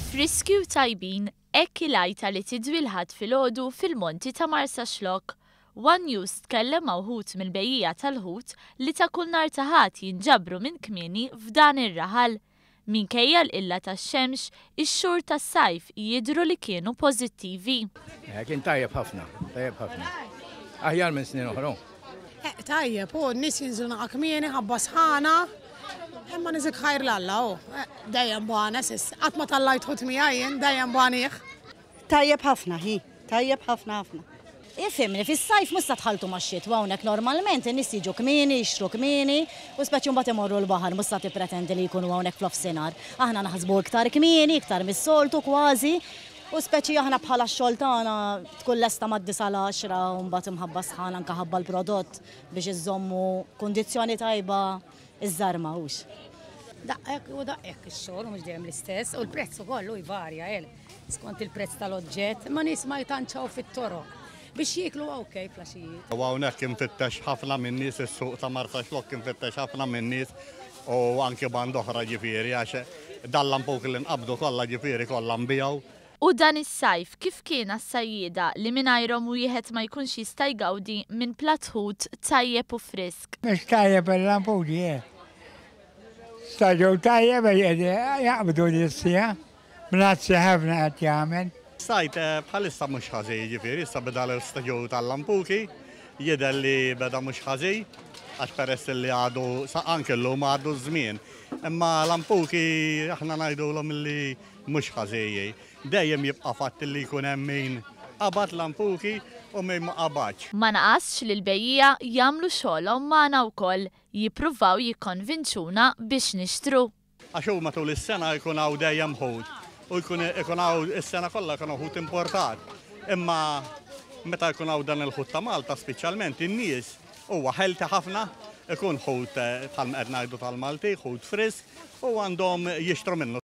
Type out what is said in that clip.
Friski u tajbin, hekk il-għajta li tidwilħad filgħodu fil-monti ta' Marsa Xlokk. One News tkellem ma' wħud mill-bejjija tal-ħut li ta' kull nhar ta' ħadd jinġabru minn kmieni f'dan ir-raħal. Minkejja l-qilla tax-xemx, ix-xhur tas-sajf jidhru li kienu pożittivi. Kien tajjeb ħafna, Aħjar minn snin oħra. Tajjeb, n-nies jinżlu naqa' kmieni ħabba sħana. Imma niżik ħajr l-alla, dejjem bħana, qatt ma tallajt ħut miegħi, dejjem bħanih. Tajjeb ħafna, tajjeb ħafna. Ifhimni, fis-sajf mhux tħaltu max-xitwa hawnhekk normalment in-nies jiġu kmieni, jixtru kmieni, u speċi mbagħad imorru l-baħar mhux se tippretendi li jkunu hawnhekk fl-offsinar. Aħna naħsbu iktar kmieni, iktar mis-soltu kważi, u speċi aħna bħala x-xogħol tagħna tkun lesta mad-9 l-10 u mbagħad imħabba sħan anke ħabba l-prodott biex iżommu kundizzjoni tajba iż-żarma hux. Daqqek u daqqek ix-xogħol mhux dejjem l-istess u l-prezz ukoll jvarja skont il-prezz tal-oġġett, ma nies ma jtanċaw fit-toroq biex jieklu okej flaxijiet. Hawnhekk infittex ħafna min nies is-suq ta' Marsa Xlokk infittex ħafna min nies u anke band oħra ġifieri għax dal-lampuk li nqabdu kollha ġifieri kollha nbijaw. U dan is-sajf kif kien għas-sajjieda li mingħajrhom wieħed ma jkunx jista' jgawdi minn platt ħut tajjeb u frisk. Mhux tajjeb il-lamputi, Staġew tajjeb jaqbdu l-issija, b'nazzi ħafna qed jagħmel. Sajt bħalissa mhux ħażej ġifieri, issa beda l-istaġew tal-lampuki, jidher li beda mhux ħażej għax peress li għadu anke llum għadu żmien. Imma lampuki aħna ngħidulhom li mhux ħażej. Dejjem jibqa' fatt li jkun hemm min qabad lampuki u min ma qabadx. Ma naqasx li l-bejjija jagħmlu xogħolhom magħna wkoll jippruvaw jikkonvinċuna biex nixtru. Għax hu matul is-sena jkun hawn dejjem ħut u jkun hawn is-sena kollha jkun ħut importat. Imma meta jkun hawn dan il-ħut ta' Malta speċjalment in-nies huwa ħelti ħafna, ikun ħut bħalma qed ngħidu tal-Malti, ħut frisk u għandhom jixtru minnu.